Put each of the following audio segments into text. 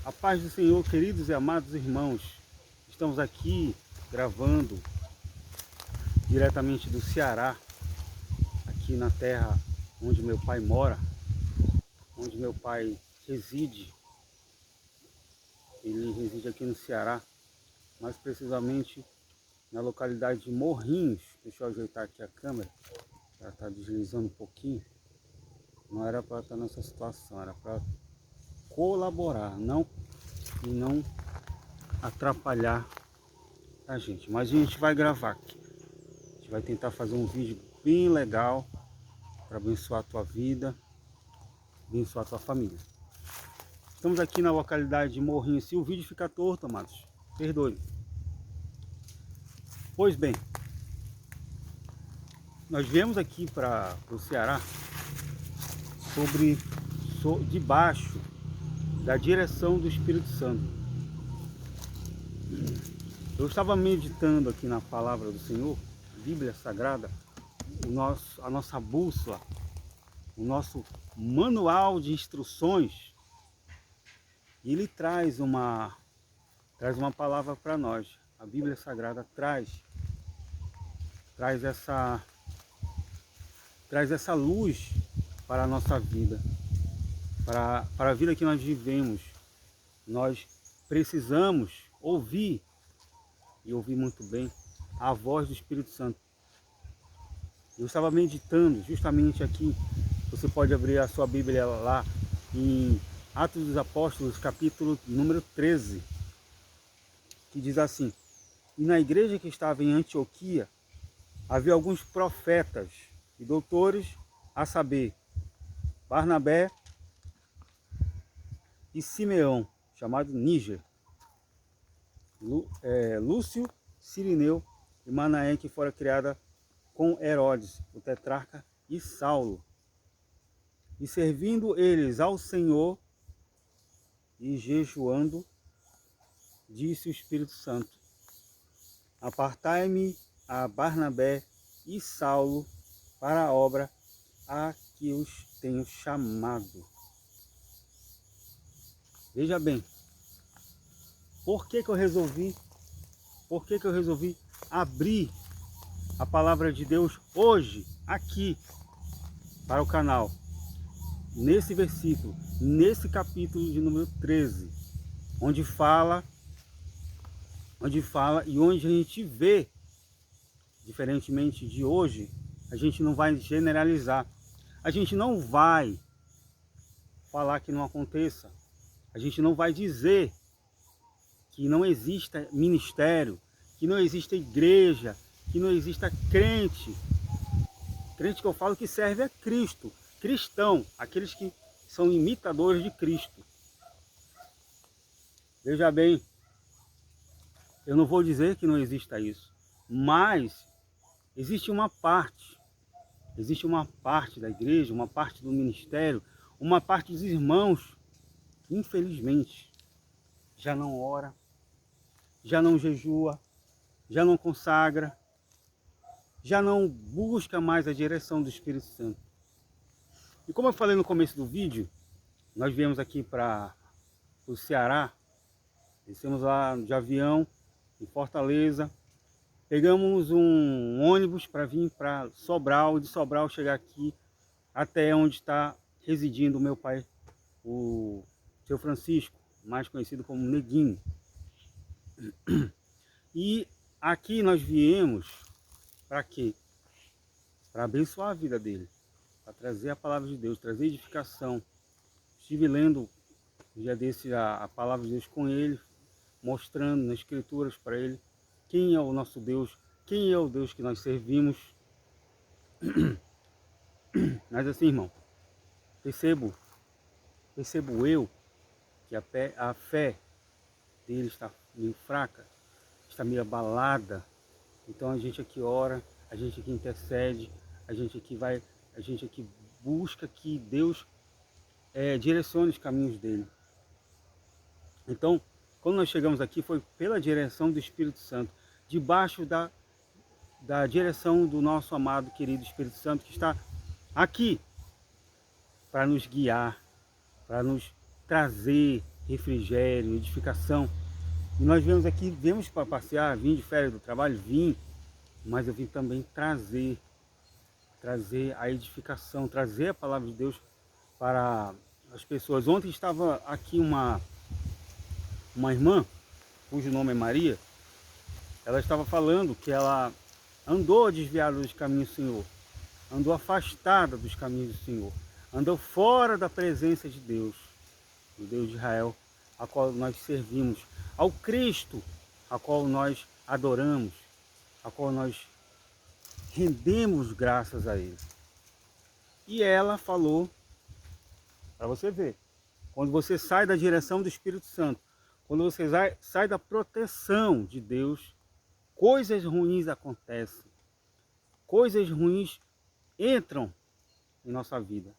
A paz do Senhor, queridos e amados irmãos. Estamos aqui gravando diretamente do Ceará, aqui na terra onde meu pai mora, onde meu pai reside. Ele reside aqui no Ceará, mais precisamente na localidade de Morrinhos. Deixa eu ajeitar aqui a câmera, ela está deslizando um pouquinho. Não era para estar nessa situação, era para colaborar, não e não atrapalhar a gente. Mas a gente vai gravar aqui. A gente vai tentar fazer um vídeo bem legal para abençoar a tua vida, abençoar a tua família. Estamos aqui na localidade de Morrinho. Se o vídeo ficar torto, amados, perdoe. Pois bem, nós viemos aqui para o Ceará debaixo da direção do Espírito Santo. Eu estava meditando aqui na palavra do Senhor, Bíblia Sagrada, a nossa bússola, o nosso manual de instruções, e ele traz uma palavra para nós. A Bíblia Sagrada traz essa luz para a nossa vida, para a vida que nós vivemos. Nós precisamos ouvir, e ouvir muito bem, a voz do Espírito Santo. Eu estava meditando justamente aqui. Você pode abrir a sua Bíblia lá em Atos dos Apóstolos, capítulo número 13, que diz assim: e na igreja que estava em Antioquia havia alguns profetas e doutores, a saber, Barnabé e Simeão, chamado Níger, Lúcio, Cirineu e Manaém, que fora criada com Herodes, o tetrarca, e Saulo. E servindo eles ao Senhor e jejuando, disse o Espírito Santo: apartai-me a Barnabé e Saulo para a obra a que os tenho chamado. Veja bem, por que eu resolvi abrir a palavra de Deus hoje, aqui, para o canal? Nesse versículo, nesse capítulo de número 13, onde fala e onde a gente vê, diferentemente de hoje, a gente não vai generalizar, a gente não vai falar que não aconteça, a gente não vai dizer que não exista ministério, que não exista igreja, que não exista crente que eu falo que serve a Cristo, cristão, aqueles que são imitadores de Cristo. Veja bem, eu não vou dizer que não exista isso, mas existe uma parte da igreja, uma parte do ministério, uma parte dos irmãos que infelizmente já não ora, já não jejua, já não consagra, já não busca mais a direção do Espírito Santo. E como eu falei no começo do vídeo, nós viemos aqui para o Ceará, descemos lá de avião em Fortaleza, pegamos um ônibus para vir para Sobral, de Sobral chegar aqui até onde está residindo o meu pai, o seu Francisco, mais conhecido como Neguinho. E aqui nós viemos para quê? Para abençoar a vida dele, para trazer a palavra de Deus, trazer edificação. Estive lendo um dia desse a palavra de Deus com ele, mostrando nas escrituras para ele quem é o nosso Deus, quem é o Deus que nós servimos. Mas assim, irmão, percebo eu que a fé dele está meio fraca, está meio abalada. Então a gente aqui ora, a gente aqui intercede, a gente aqui busca que Deus direcione os caminhos dele. Então, quando nós chegamos aqui, foi pela direção do Espírito Santo, debaixo da direção do nosso amado, querido Espírito Santo, que está aqui para nos guiar, para nos trazer refrigério, edificação. E nós viemos aqui, viemos para passear, vim de férias do trabalho, vim, mas eu vim também trazer a edificação, trazer a palavra de Deus para as pessoas. Ontem estava aqui uma irmã, cujo nome é Maria. Ela estava falando que ela andou desviada dos caminhos do Senhor, andou afastada dos caminhos do Senhor, andou fora da presença de Deus, do Deus de Israel, a qual nós servimos, ao Cristo, a qual nós adoramos, a qual nós rendemos graças a Ele. E ela falou, para você ver, quando você sai da direção do Espírito Santo, quando você sai da proteção de Deus, coisas ruins acontecem, coisas ruins entram em nossa vida.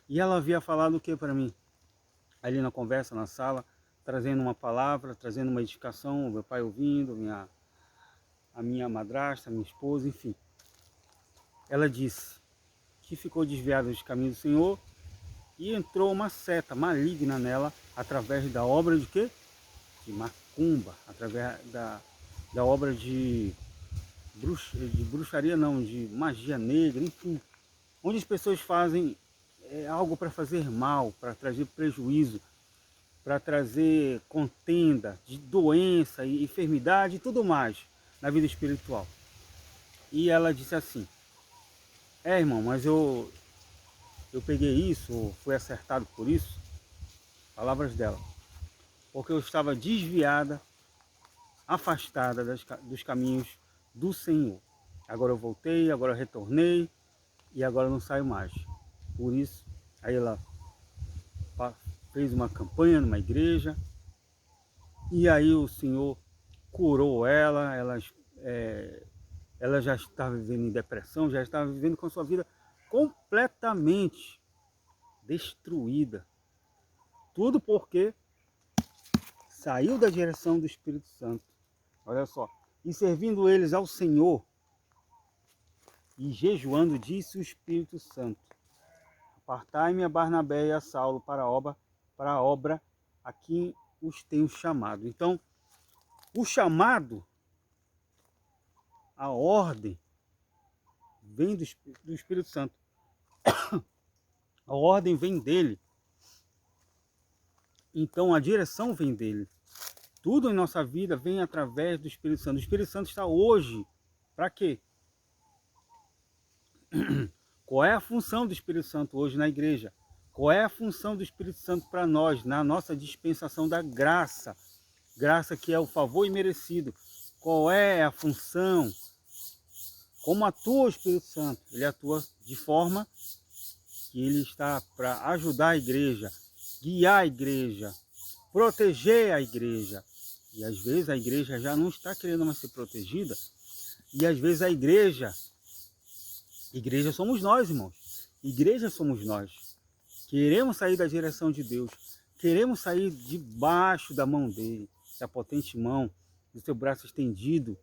E ela havia falado o que para mim? Ali na conversa, na sala, trazendo uma palavra, trazendo uma edificação, o meu pai ouvindo, a minha madrasta, a minha esposa, enfim. Ela disse que ficou desviada dos caminhos do Senhor e entrou uma seta maligna nela através da obra de quê? De macumba, através da obra de bruxaria não, de magia negra, enfim. Onde as pessoas fazem algo para fazer mal, para trazer prejuízo, para trazer contenda de doença e enfermidade e tudo mais na vida espiritual. E ela disse assim, irmão, mas eu peguei isso, fui acertado por isso, palavras dela, porque eu estava desviada, afastada dos caminhos do Senhor. Agora eu voltei, agora eu retornei e agora eu não saio mais. Por isso, aí ela fez uma campanha numa igreja e aí o Senhor curou ela já estava vivendo em depressão, já estava vivendo com a sua vida completamente destruída. Tudo porque saiu da direção do Espírito Santo. Olha só. E servindo eles ao Senhor e jejuando, disse o Espírito Santo: apartai-me a Barnabé e a Saulo para a obra a quem os tenho chamado. Então, o chamado, a ordem, vem do Espírito Santo. A ordem vem dele. Então, a direção vem dele. Tudo em nossa vida vem através do Espírito Santo. O Espírito Santo está hoje para quê? Qual é a função do Espírito Santo hoje na igreja? Qual é a função do Espírito Santo para nós, na nossa dispensação da graça? Graça que é o favor imerecido. Qual é a função? Como atua o Espírito Santo? Ele atua de forma que ele está para ajudar a igreja, guiar a igreja, proteger a igreja. E às vezes a igreja já não está querendo mais ser protegida. E às vezes a igreja somos nós, irmãos. Igreja somos nós. Queremos sair da direção de Deus. Queremos sair debaixo da mão dele, da potente mão, do seu braço estendido.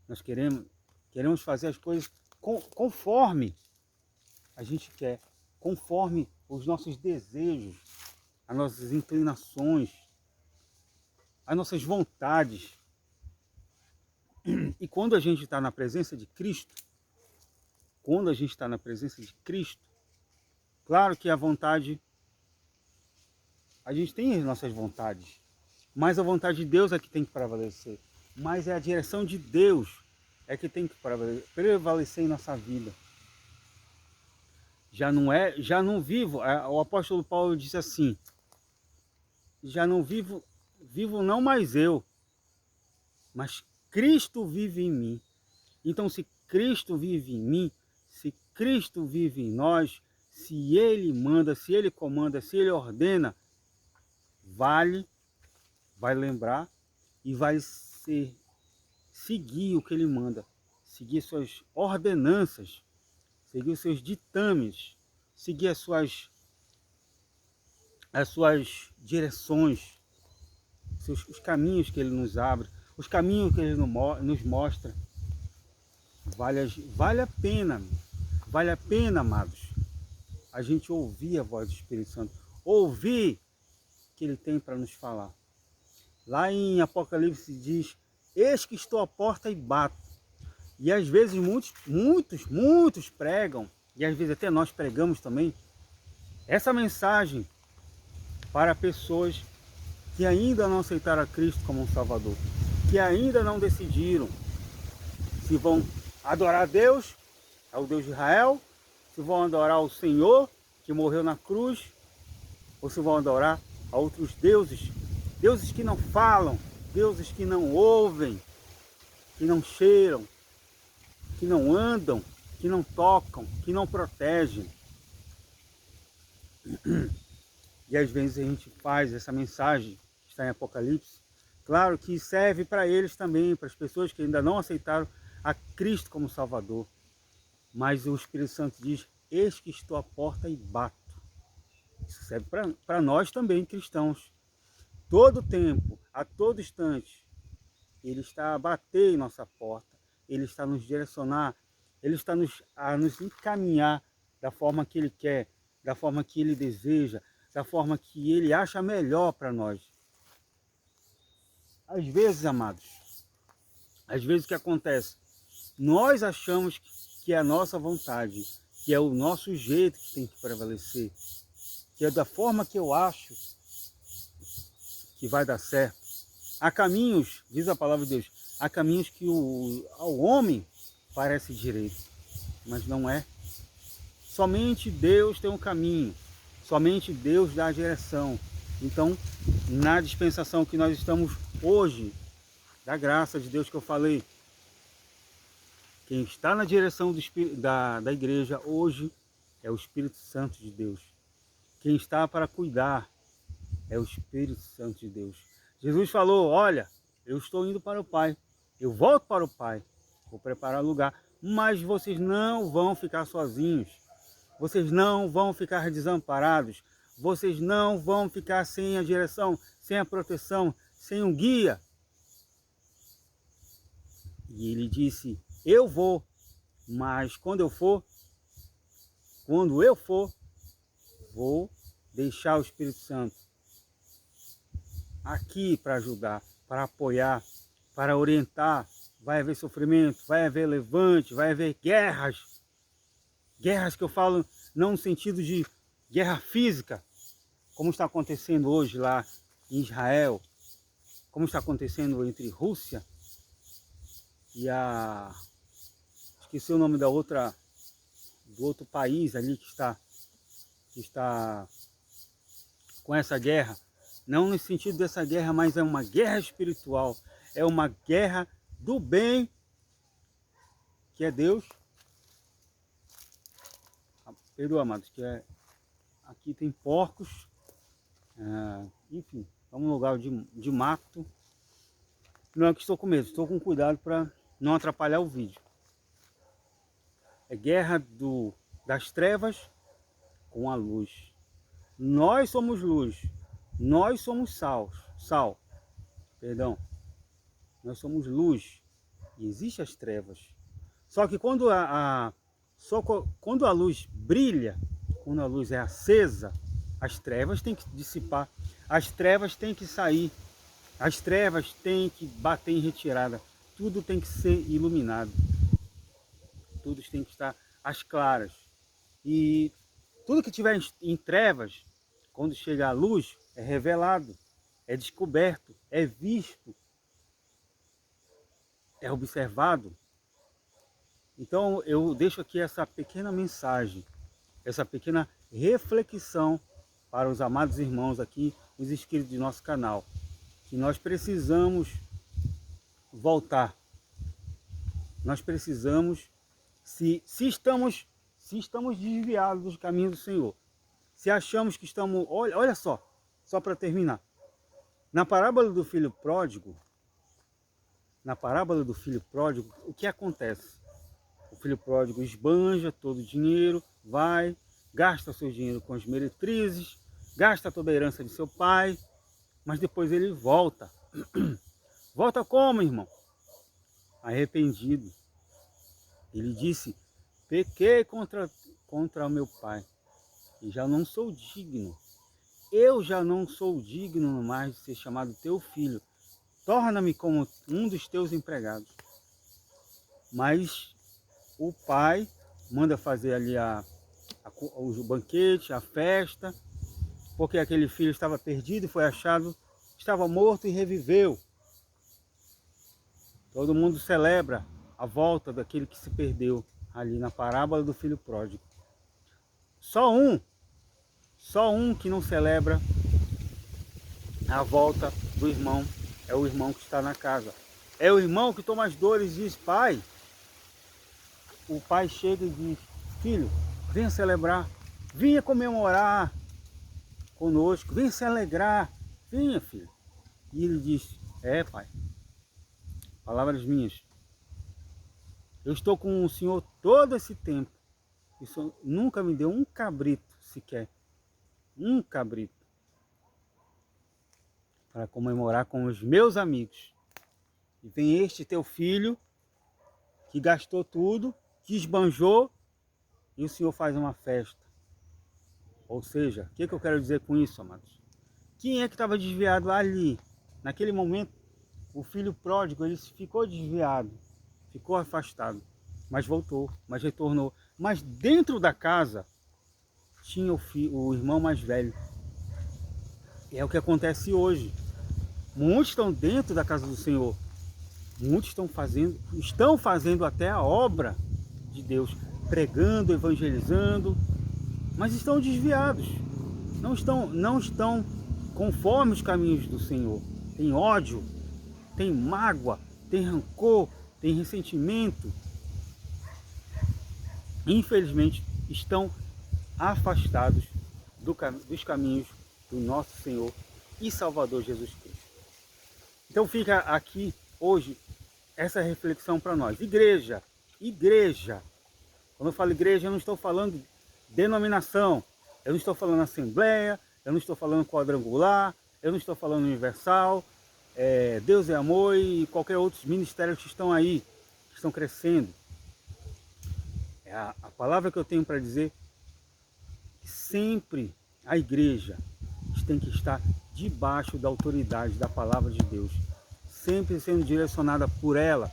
Nós queremos fazer as coisas conforme a gente quer, conforme os nossos desejos, as nossas inclinações, as nossas vontades. E quando a gente está na presença de Cristo, claro que a vontade, a gente tem as nossas vontades, mas a vontade de Deus é que tem que prevalecer. Mas é a direção de Deus é que tem que prevalecer em nossa vida. Já não vivo, o apóstolo Paulo disse assim, já não vivo não mais eu, mas Cristo vive em mim. Então, se Cristo vive em mim, se Cristo vive em nós, se Ele manda, se Ele comanda, se Ele ordena, vai lembrar e vai seguir o que Ele manda, seguir suas ordenanças, seguir os seus ditames, seguir as suas direções, os caminhos que Ele nos abre, os caminhos que Ele nos mostra. Vale a pena, amados, a gente ouvir a voz do Espírito Santo, ouvir que ele tem para nos falar. Lá em Apocalipse diz, eis que estou à porta e bato. E às vezes muitos pregam, e às vezes até nós pregamos também, essa mensagem para pessoas que ainda não aceitaram a Cristo como um Salvador, que ainda não decidiram se vão adorar a Deus, ao Deus de Israel, se vão adorar o Senhor que morreu na cruz, ou se vão adorar a outros deuses, deuses que não falam, deuses que não ouvem, que não cheiram, que não andam, que não tocam, que não protegem. E às vezes a gente faz essa mensagem que está em Apocalipse, claro que serve para eles também, para as pessoas que ainda não aceitaram a Cristo como Salvador. Mas o Espírito Santo diz, eis que estou à porta e bato. Isso serve para nós também, cristãos. Todo tempo, a todo instante, Ele está a bater em nossa porta, Ele está a nos direcionar, Ele está a nos encaminhar da forma que Ele quer, da forma que Ele deseja, da forma que Ele acha melhor para nós. Às vezes, amados, às vezes o que acontece? Nós achamos que é a nossa vontade, que é o nosso jeito que tem que prevalecer, que é da forma que eu acho que vai dar certo. Há caminhos, diz a palavra de Deus, há caminhos que ao homem parece direito, mas não é. Somente Deus tem um caminho, somente Deus dá a direção. Então, na dispensação que nós estamos hoje, da graça de Deus que eu falei, quem está na direção da igreja hoje é o Espírito Santo de Deus. Quem está para cuidar é o Espírito Santo de Deus. Jesus falou, olha, eu estou indo para o Pai, eu volto para o Pai, vou preparar lugar, mas vocês não vão ficar sozinhos, vocês não vão ficar desamparados, vocês não vão ficar sem a direção, sem a proteção, sem um guia. E ele disse, eu vou, mas quando eu for, vou deixar o Espírito Santo aqui para ajudar, para apoiar, para orientar. Vai haver sofrimento, vai haver levante, vai haver guerras. Guerras que eu falo não no sentido de guerra física, como está acontecendo hoje lá em Israel, como está acontecendo entre Rússia e esqueci o nome do outro país ali que está com essa guerra. Não no sentido dessa guerra, mas é uma guerra espiritual. É uma guerra do bem, que é Deus. Perdoa, amados, aqui tem porcos. Enfim, é um lugar de mato. Não é que estou com medo, estou com cuidado para não atrapalhar o vídeo. É guerra das trevas com a luz. Nós somos luz. Nós somos sal, perdão. Nós somos luz e existem as trevas. Só que quando quando a luz brilha, quando a luz é acesa, as trevas têm que dissipar, as trevas têm que sair, as trevas têm que bater em retirada, tudo tem que ser iluminado, tudo tem que estar às claras. E tudo que tiver em trevas, quando chega a luz, é revelado, é descoberto, é visto, é observado. Então eu deixo aqui essa pequena mensagem, essa pequena reflexão para os amados irmãos aqui, os inscritos do nosso canal, que nós precisamos voltar. Nós precisamos, se estamos desviados dos caminhos do Senhor, se achamos que estamos, olha só para terminar, na parábola do filho pródigo, o que acontece? O filho pródigo esbanja todo o dinheiro, vai, gasta seu dinheiro com as meretrizes, gasta toda a herança de seu pai, mas depois ele volta. Volta como, irmão? Arrependido. Ele disse, pequei contra o meu pai, e já não sou digno. eu já não sou digno mais de ser chamado teu filho. Torna-me como um dos teus empregados. Mas o pai manda fazer ali o banquete, a festa, porque aquele filho estava perdido, foi achado, estava morto e reviveu. Todo mundo celebra a volta daquele que se perdeu ali na parábola do filho pródigo. Só um que não celebra a volta do irmão, é o irmão que está na casa. É o irmão que toma as dores e diz, pai. O pai chega e diz, filho, venha celebrar, venha comemorar conosco, venha se alegrar, venha, filho. E ele diz, pai, palavras minhas, eu estou com o senhor todo esse tempo, e o senhor nunca me deu um cabrito sequer, um cabrito, para comemorar com os meus amigos. E vem este teu filho, que gastou tudo, que esbanjou, e o senhor faz uma festa. Ou seja, o que eu quero dizer com isso, amados? Quem é que estava desviado ali? Naquele momento, o filho pródigo, ele ficou desviado, ficou afastado, mas voltou, mas retornou. Mas dentro da casa, tinha o irmão mais velho. E é o que acontece hoje. Muitos estão dentro da casa do Senhor. Muitos estão fazendo até a obra de Deus, pregando, evangelizando, mas estão desviados, não estão conforme os caminhos do Senhor. Tem ódio, tem mágoa, tem rancor, tem ressentimento. Infelizmente, estão afastados dos caminhos do nosso Senhor e Salvador Jesus Cristo. Então fica aqui hoje essa reflexão para nós. Igreja. Quando eu falo igreja, eu não estou falando denominação, eu não estou falando assembleia, eu não estou falando quadrangular, eu não estou falando universal, Deus é amor e qualquer outros ministérios que estão aí, que estão crescendo. A palavra que eu tenho para dizer, que sempre a igreja tem que estar debaixo da autoridade da palavra de Deus, sempre sendo direcionada por ela,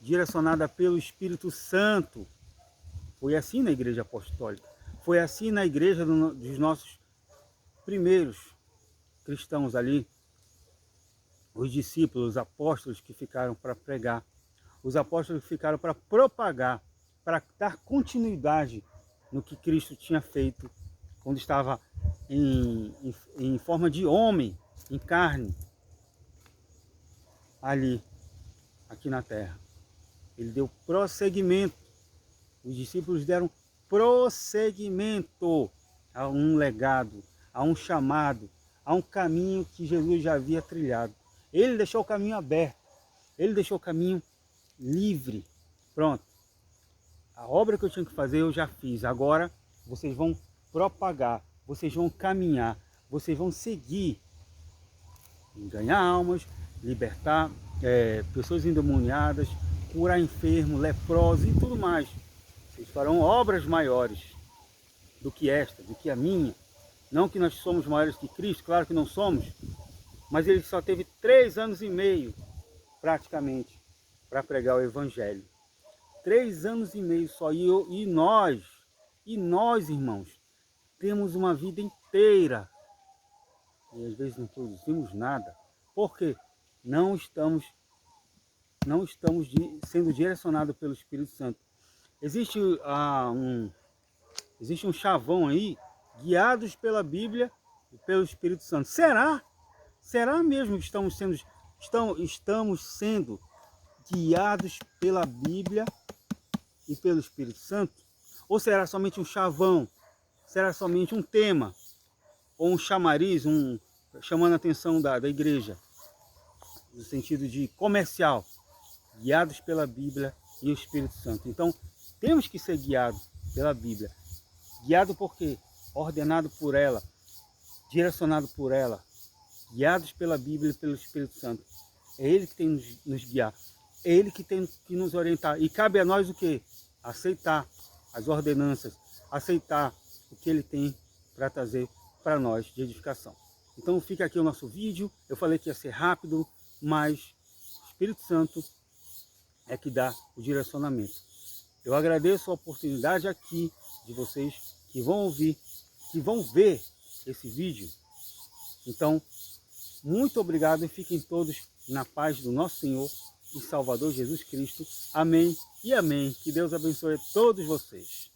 direcionada pelo Espírito Santo. Foi assim na igreja apostólica, foi assim na igreja dos nossos primeiros cristãos ali, os discípulos, os apóstolos que ficaram para pregar, os apóstolos que ficaram para propagar, para dar continuidade no que Cristo tinha feito quando estava em forma de homem, em carne, aqui na terra. Ele deu prosseguimento. Os discípulos deram prosseguimento a um legado, a um chamado, a um caminho que Jesus já havia trilhado. Ele deixou o caminho aberto, ele deixou o caminho livre. Pronto. A obra que eu tinha que fazer eu já fiz. Agora vocês vão propagar, vocês vão caminhar, vocês vão seguir, ganhar almas, libertar pessoas endemoniadas, curar enfermos, leprosos e tudo mais. Vocês farão obras maiores do que esta, do que a minha. Não que nós somos maiores que Cristo, claro que não somos, mas ele só teve 3 anos e meio, praticamente, para pregar o Evangelho. 3 anos e meio só. E nós, irmãos, temos uma vida inteira. E às vezes não produzimos nada. Por quê? Não estamos sendo direcionados pelo Espírito Santo. Existe um chavão aí, guiados pela Bíblia e pelo Espírito Santo. Será? Será mesmo que estamos sendo guiados pela Bíblia e pelo Espírito Santo? Ou será somente um chavão? Será somente um tema? Ou um chamariz, chamando a atenção da igreja? No sentido de comercial. Guiados pela Bíblia e o Espírito Santo. Então, temos que ser guiados pela Bíblia. Guiado por quê? Ordenado por ela, direcionado por ela, guiados pela Bíblia e pelo Espírito Santo. É Ele que tem que nos guiar, é Ele que tem que nos orientar. E cabe a nós o quê? Aceitar as ordenanças, aceitar o que Ele tem para trazer para nós de edificação. Então fica aqui o nosso vídeo. Eu falei que ia ser rápido, mas o Espírito Santo é que dá o direcionamento. Eu agradeço a oportunidade aqui de vocês que vão ouvir, que vão ver esse vídeo. Então, muito obrigado e fiquem todos na paz do nosso Senhor e Salvador Jesus Cristo. Amém e amém. Que Deus abençoe todos vocês.